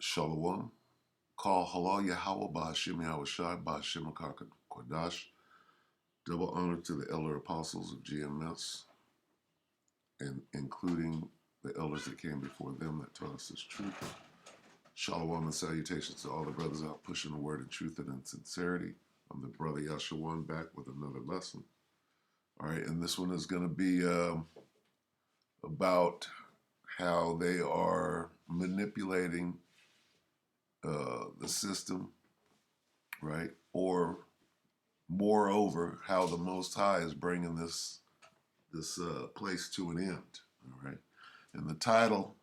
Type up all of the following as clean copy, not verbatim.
Shalom. Call halal Yahweh Ba'ashim Yahweh Shai Ba'ashim Kodash. Double honor to the elder apostles of GMS, and including the elders that came before them that taught us this truth. Shalom and salutations to all the brothers out pushing the word of truth and in sincerity. I'm the brother Yashawan back with another lesson. All right, and this one is going to be about how they are manipulating the system, right? Or moreover, how the Most High is bringing this place to an end. All right, and the title,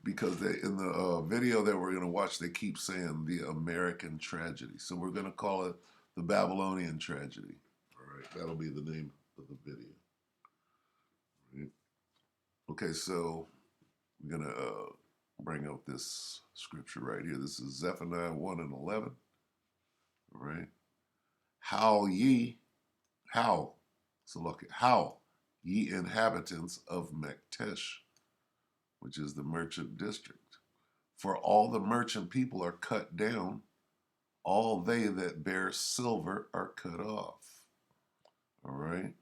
because they in the video that we're going to watch, they keep saying the American Tragedy, so we're going to call it the Babylonian Tragedy. All right, that'll be the name of the video. Right. Okay, so we're going to bring up this scripture right here. This is Zephaniah 1 and 11. All right. How, ye inhabitants of Mektesh, which is the merchant district, for all the merchant people are cut down, all they that bear silver are cut off. All right. It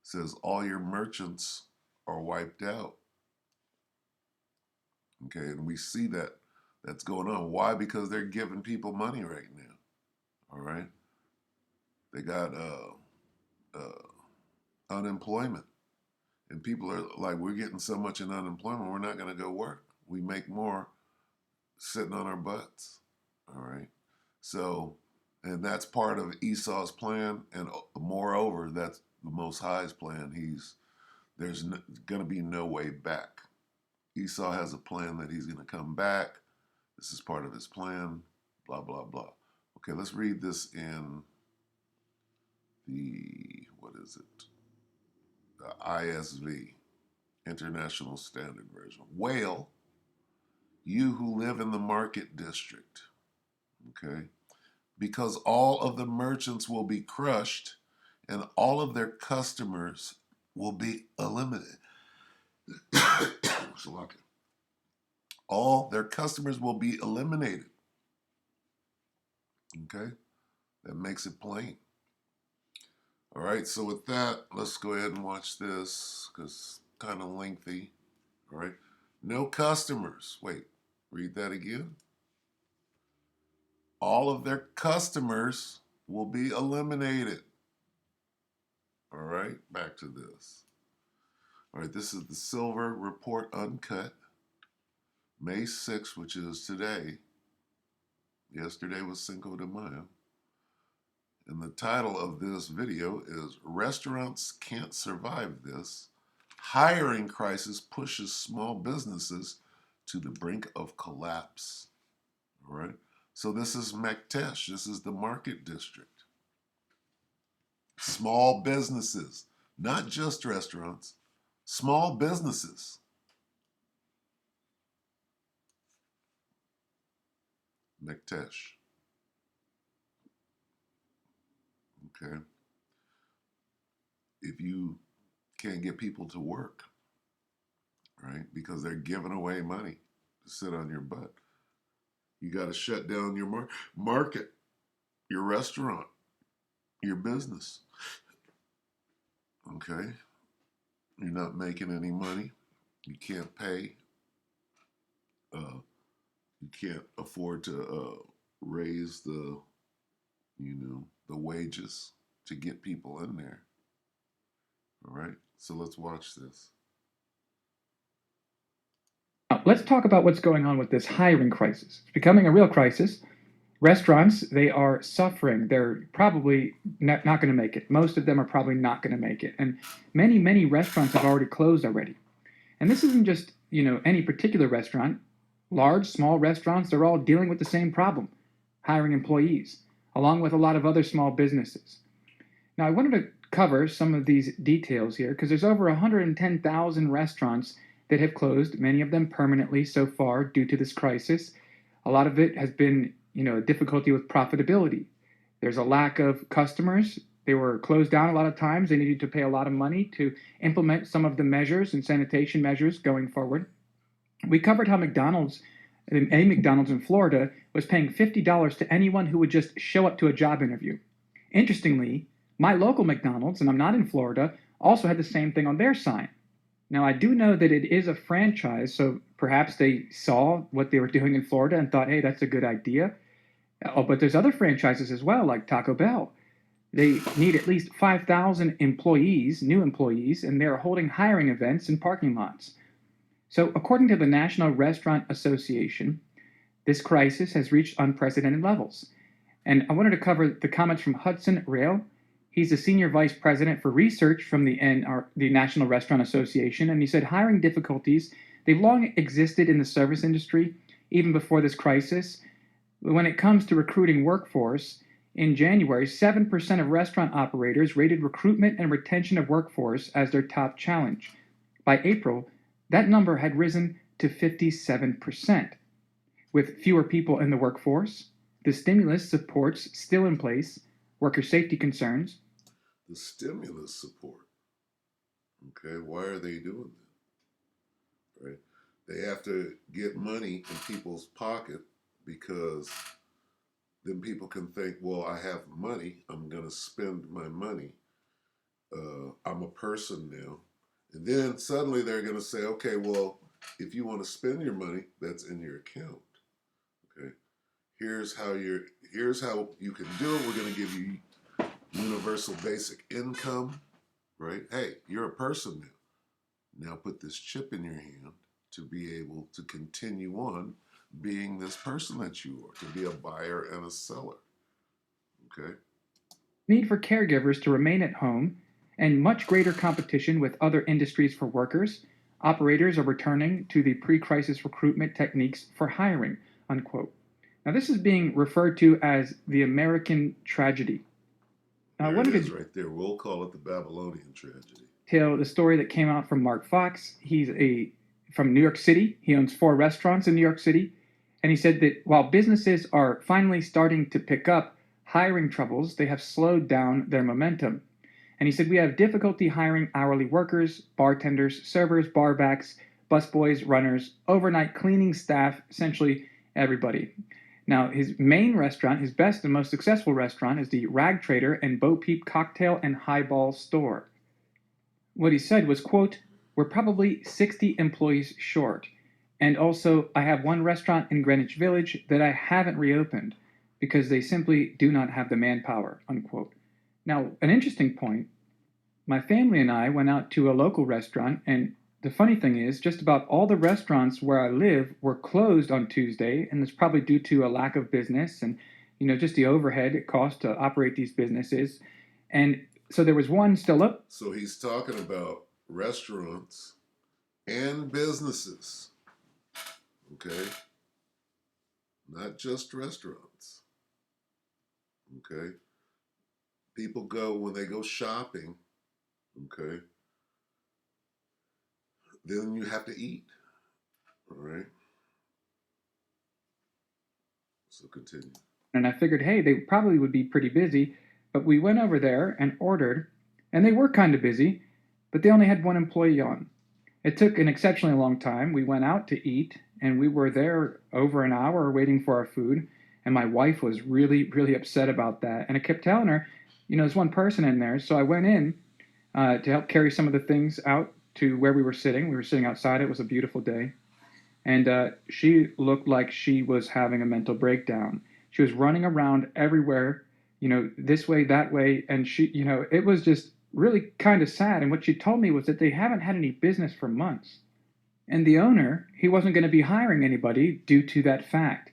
says all your merchants are wiped out. Okay, and we see that that's going on. Why? Because they're giving people money right now. All right. They got unemployment. And people are like, we're getting so much in unemployment, we're not going to go work. We make more sitting on our butts. All right. So, and that's part of Esau's plan. And moreover, that's the Most High's plan. There's going to be no way back. Esau has a plan that he's going to come back. This is part of his plan, blah, blah, blah. Okay, let's read this in the, what is it? The ISV, International Standard Version. Wail, you who live in the market district, okay? Because all of the merchants will be crushed and all of their customers will be eliminated. All their customers will be eliminated. Okay? That makes it plain. All right, so with that, let's go ahead and watch this because it's kind of lengthy. All right. No customers. Wait, read that again. All of their customers will be eliminated. All right, back to this. All right, this is the Silver Report Uncut, May 6th, which is today. Yesterday was Cinco de Mayo. And the title of this video is Restaurants Can't Survive This. Hiring Crisis Pushes Small Businesses to the Brink of Collapse. All right. So this is Mektesh. This is the market district. Small businesses, not just restaurants, small businesses. Mektesh. Okay. If you can't get people to work, right, because they're giving away money to sit on your butt, you got to shut down your market, your restaurant, your business. Okay. You're not making any money. You can't pay. You can't afford to raise the wages to get people in there. All right. So let's watch this. Let's talk about what's going on with this hiring crisis. It's becoming a real crisis. Restaurants, they are suffering. They're probably not going to make it. Most of them are probably not going to make it. And many, many restaurants have already closed already. And this isn't just, any particular restaurant. Large, small restaurants, they're all dealing with the same problem, hiring employees, along with a lot of other small businesses. Now, I wanted to cover some of these details here because there's over 110,000 restaurants that have closed, many of them permanently so far due to this crisis. A lot of it has been, difficulty with profitability. There's a lack of customers. They were closed down a lot of times. They needed to pay a lot of money to implement some of the measures and sanitation measures going forward. We covered how a McDonald's in Florida was paying $50 to anyone who would just show up to a job interview. Interestingly, my local McDonald's, and I'm not in Florida, also had the same thing on their sign. Now, I do know that it is a franchise, so perhaps they saw what they were doing in Florida and thought, hey, that's a good idea. Oh, but there's other franchises as well, like Taco Bell. They need at least 5,000 employees, new employees, and they're holding hiring events in parking lots. So, according to the National Restaurant Association, this crisis has reached unprecedented levels. And I wanted to cover the comments from Hudson Rail. He's the senior vice president for research from the National Restaurant Association, and he said hiring difficulties, they've long existed in the service industry, even before this crisis. When it comes to recruiting workforce, in January, 7% of restaurant operators rated recruitment and retention of workforce as their top challenge. By April, that number had risen to 57%. With fewer people in the workforce, the stimulus supports still in place, worker safety concerns. The stimulus support. Okay, why are they doing that? Right? They have to get money in people's pocket because then people can think, well, I have money, I'm going to spend my money. I'm a person now. And then suddenly they're going to say, okay, well, if you want to spend your money, that's in your account. Okay. Here's how you can do it. We're going to give you universal basic income, right? Hey, you're a person now. Now put this chip in your hand to be able to continue on being this person that you are, to be a buyer and a seller. Okay? Need for caregivers to remain at home, and much greater competition with other industries for workers, operators are returning to the pre crisis recruitment techniques for hiring. Unquote. Now, this is being referred to as the American tragedy. Now, I There it wanted is to right there. We'll call it the Babylonian tragedy. tell the story that came out from Mark Fox. He's from New York City. He owns 4 restaurants in New York City. And he said that while businesses are finally starting to pick up, hiring troubles, they have slowed down their momentum. And he said, we have difficulty hiring hourly workers, bartenders, servers, barbacks, busboys, runners, overnight cleaning staff, essentially everybody. Now, his main restaurant, his best and most successful restaurant, is the Rag Trader and Bo Peep Cocktail and Highball Store. What he said was, quote, we're probably 60 employees short. And also, I have one restaurant in Greenwich Village that I haven't reopened because they simply do not have the manpower, unquote. Now, an interesting point, my family and I went out to a local restaurant, and the funny thing is, just about all the restaurants where I live were closed on Tuesday, and it's probably due to a lack of business and, just the overhead it costs to operate these businesses. And so there was one still up. So he's talking about restaurants and businesses. Okay? Not just restaurants. Okay? People go, when they go shopping, okay, then you have to eat. All right? So continue. And I figured, hey, they probably would be pretty busy, but we went over there and ordered, and they were kind of busy, but they only had one employee on. It took an exceptionally long time. We went out to eat, and we were there over an hour waiting for our food, and my wife was really, really upset about that. And I kept telling her, there's one person in there. So I went in to help carry some of the things out to where we were sitting. We were sitting outside. It was a beautiful day. And she looked like she was having a mental breakdown. She was running around everywhere, this way, that way. And it was just really kind of sad. And what she told me was that they haven't had any business for months. And the owner, he wasn't going to be hiring anybody due to that fact.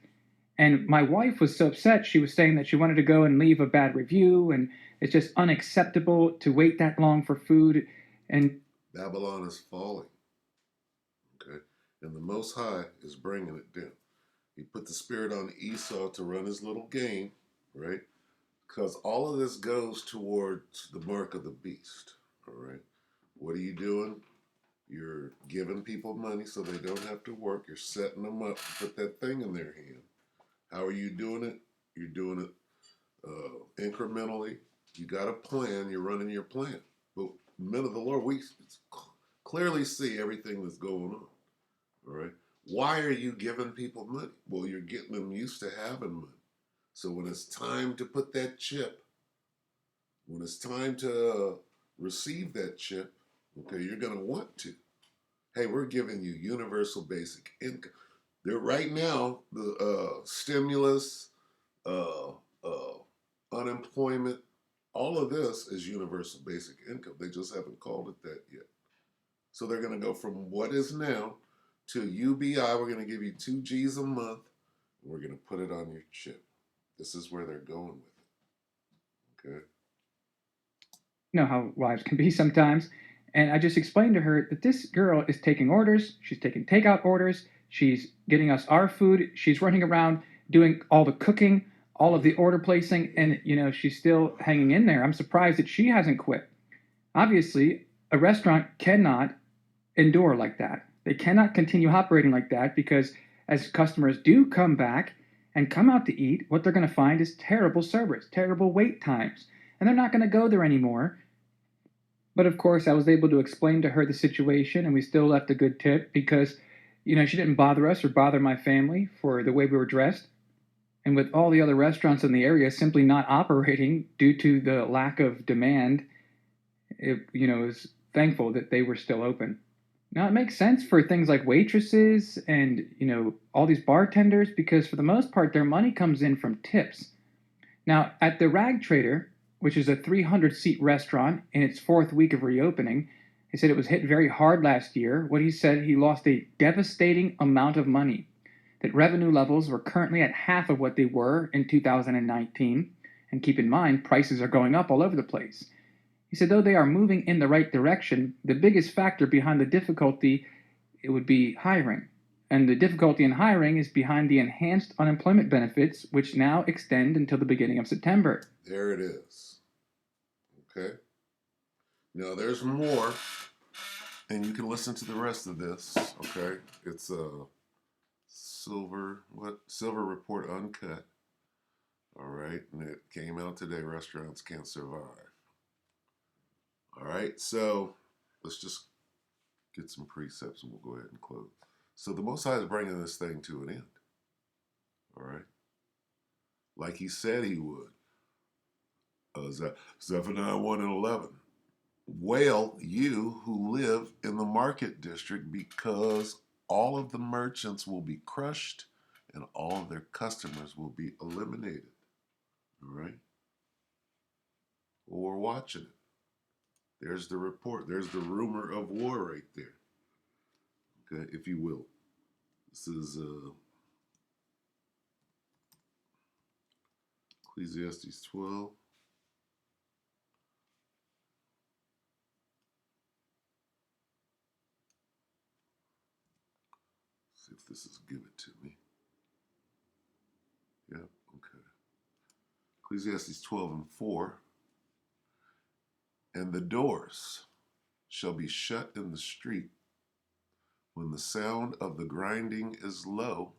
And my wife was so upset. She was saying that she wanted to go and leave a bad review. And it's just unacceptable to wait that long for food. And Babylon is falling. Okay? And the Most High is bringing it down. He put the spirit on Esau to run his little game, right? Because all of this goes towards the mark of the beast, all right? What are you doing? You're giving people money so they don't have to work. You're setting them up to put that thing in their hand. How are you doing it? You're doing it incrementally. You got a plan. You're running your plan. But men of the Lord, we clearly see everything that's going on. All right. Why are you giving people money? Well, you're getting them used to having money. So when it's time to put that chip, when it's time to receive that chip, okay, you're going to want to. Hey, we're giving you universal basic income. There right now, the stimulus, uh, unemployment, all of this is universal basic income. They just haven't called it that yet. So they're going to go from what is now to UBI. We're going to give you 2 G's a month, and we're going to put it on your chip. This is where they're going with it. Okay. You know how wives can be sometimes. And I just explained to her that this girl is taking orders. She's taking takeout orders. She's getting us our food. She's running around doing all the cooking, all of the order placing, and she's still hanging in there. I'm surprised that she hasn't quit. Obviously, a restaurant cannot endure like that. They cannot continue operating like that because as customers do come back and come out to eat, what they're going to find is terrible service, terrible wait times, and they're not going to go there anymore. But of course, I was able to explain to her the situation, and we still left a good tip because, she didn't bother us or bother my family for the way we were dressed. And with all the other restaurants in the area simply not operating due to the lack of demand, is thankful that they were still open. Now, it makes sense for things like waitresses and, all these bartenders because for the most part, their money comes in from tips. Now, at the Rag Trader, which is a 300-seat restaurant in its fourth week of reopening, he said it was hit very hard last year. What he said, he lost a devastating amount of money, that revenue levels were currently at half of what they were in 2019. And keep in mind, prices are going up all over the place. He said, though they are moving in the right direction, the biggest factor behind the difficulty it would be hiring. And the difficulty in hiring is behind the enhanced unemployment benefits, which now extend until the beginning of September. There it is. Okay. Now there's more, and you can listen to the rest of this. Okay. It's a Silver Report Uncut. All right, and it came out today. Restaurants can't survive. All right, so let's just get some precepts and we'll go ahead and close. So the Most High is bringing this thing to an end. All right, like He said He would. Zephaniah 1 and 11. Wail, you who live in the market district, because all of the merchants will be crushed and all of their customers will be eliminated. All right? Well, we're watching it. There's the report. There's the rumor of war right there. Okay, if you will. This is Ecclesiastes 12. See if this is give it to me. Yeah, okay. Ecclesiastes 12 and 4. And the doors shall be shut in the street when the sound of the grinding is low.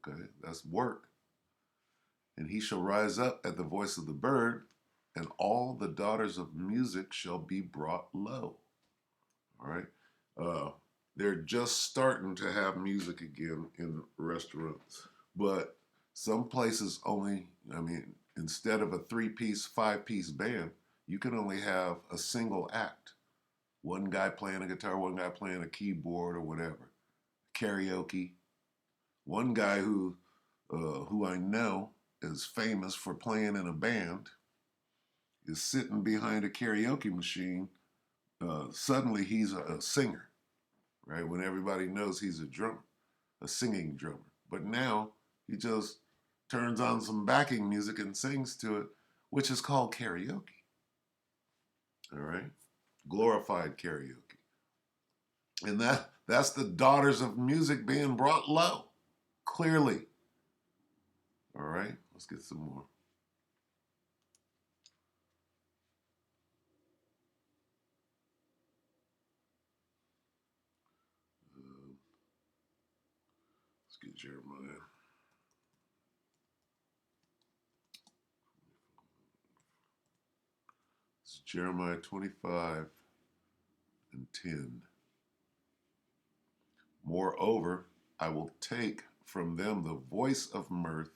Okay, that's work. And he shall rise up at the voice of the bird, and all the daughters of music shall be brought low. All right. They're just starting to have music again in restaurants, but some places only, instead of a 3-piece, 5-piece band, you can only have a single act. One guy playing a guitar, one guy playing a keyboard or whatever. Karaoke. One guy who I know is famous for playing in a band is sitting behind a karaoke machine. Suddenly he's a singer, right? When everybody knows he's a drummer, a singing drummer. But now he just turns on some backing music and sings to it, which is called karaoke. All right? Glorified karaoke. And that's the daughters of music being brought low, clearly. All right, let's get some more. Let's get Jeremiah. It's Jeremiah 25 and 10. Moreover, I will take from them the voice of mirth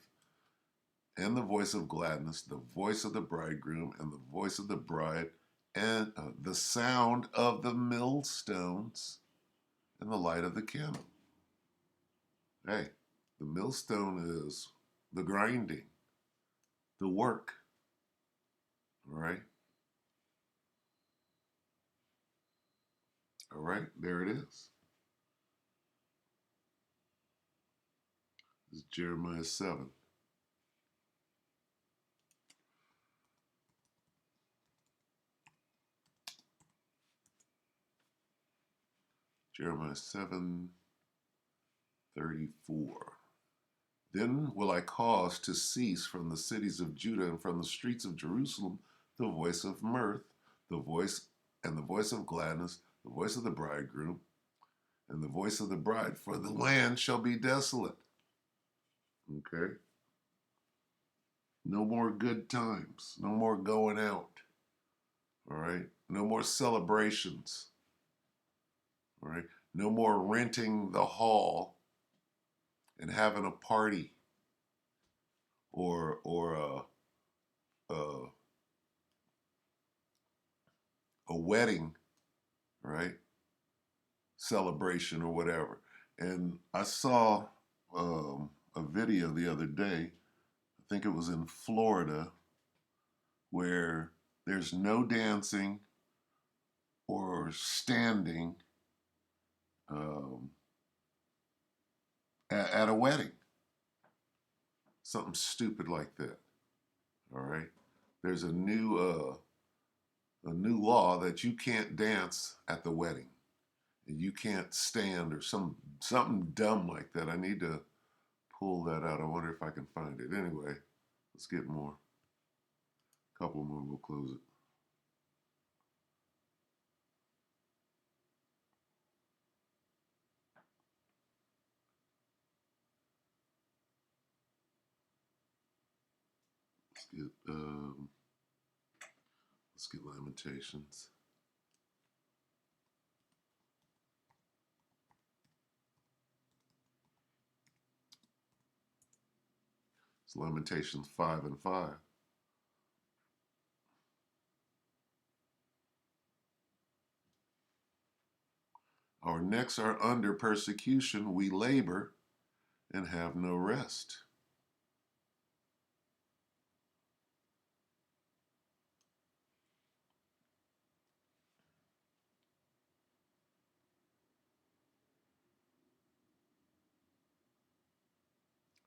and the voice of gladness, the voice of the bridegroom and the voice of the bride, and the sound of the millstones and the light of the candle. Hey, the millstone is the grinding, the work. All right. All right. There it is. This is Jeremiah 7. Jeremiah 7:34. Then will I cause to cease from the cities of Judah and from the streets of Jerusalem the voice of mirth, the voice and the voice of gladness, the voice of the bridegroom, and the voice of the bride, for the land shall be desolate. Okay? No more good times. No more going out. All right? No more celebrations. All right? No more renting the hall and having a party or a wedding, right? Celebration or whatever. And I saw a video the other day. I think it was in Florida, where there's no dancing or standing um, at a wedding. Something stupid like that. All right. There's a new law that you can't dance at the wedding, and you can't stand or something dumb like that. I need to pull that out. I wonder if I can find it. Anyway, let's get more. A couple more. We'll close it. Get, um, let's get Lamentations. It's Lamentations 5:5. Our necks are under persecution. We labor and have no rest.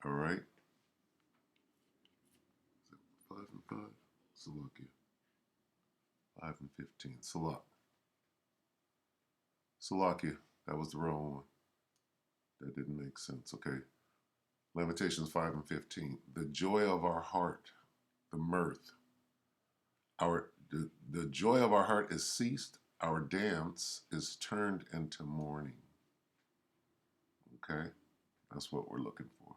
All right. 5:5. Salakia. 5:15. Salakia. That was the wrong one. That didn't make sense. Okay. Lamentations 5:15. The joy of our heart, the mirth, the joy of our heart is ceased. Our dance is turned into mourning. Okay, that's what we're looking for.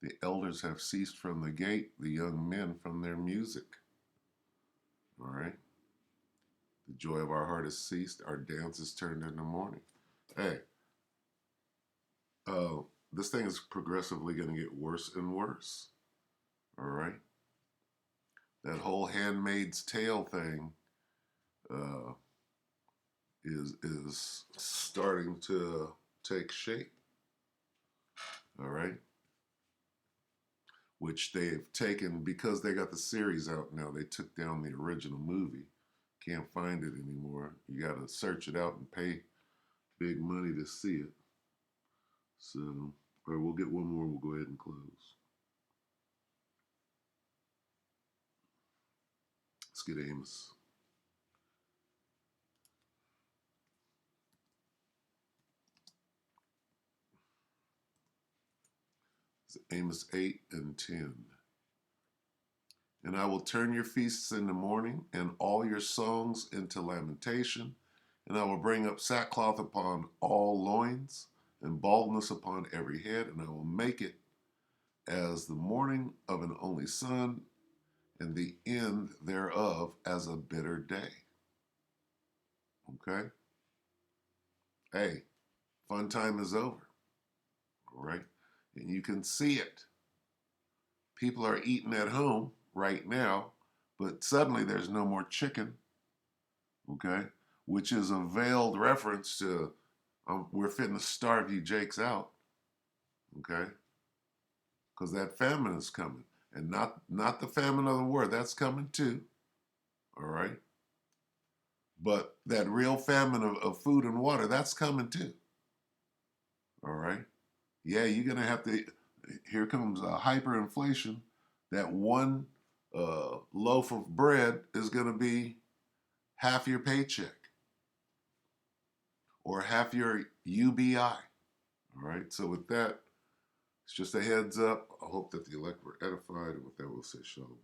The elders have ceased from the gate, the young men from their music. All right. The joy of our heart is ceased. Our dance is turned into mourning. Hey, this thing is progressively going to get worse and worse. All right. That whole Handmaid's Tale thing uh, is starting to take shape. All right. Which they've taken because they got the series out now. They took down the original movie. Can't find it anymore. You got to search it out and pay big money to see it. So, or we'll get one more. We'll go ahead and close. Let's get Amos. It's Amos 8:10. And I will turn your feasts into mourning and all your songs into lamentation. And I will bring up sackcloth upon all loins and baldness upon every head. And I will make it as the mourning of an only son and the end thereof as a bitter day. Okay? hey, fun time is over. All right. And you can see it. People are eating at home right now, but suddenly there's no more chicken, okay? Which is a veiled reference to we're fitting to starve you jakes out, okay? Because that famine is coming. And not the famine of the war, that's coming too, all right? But that real famine of food and water, that's coming too, all right? Yeah, you're going to have to, here comes a hyperinflation. That one loaf of bread is going to be half your paycheck or half your UBI. All right. So with that, it's just a heads up. I hope that the elect were edified, and with that, we'll say shalom.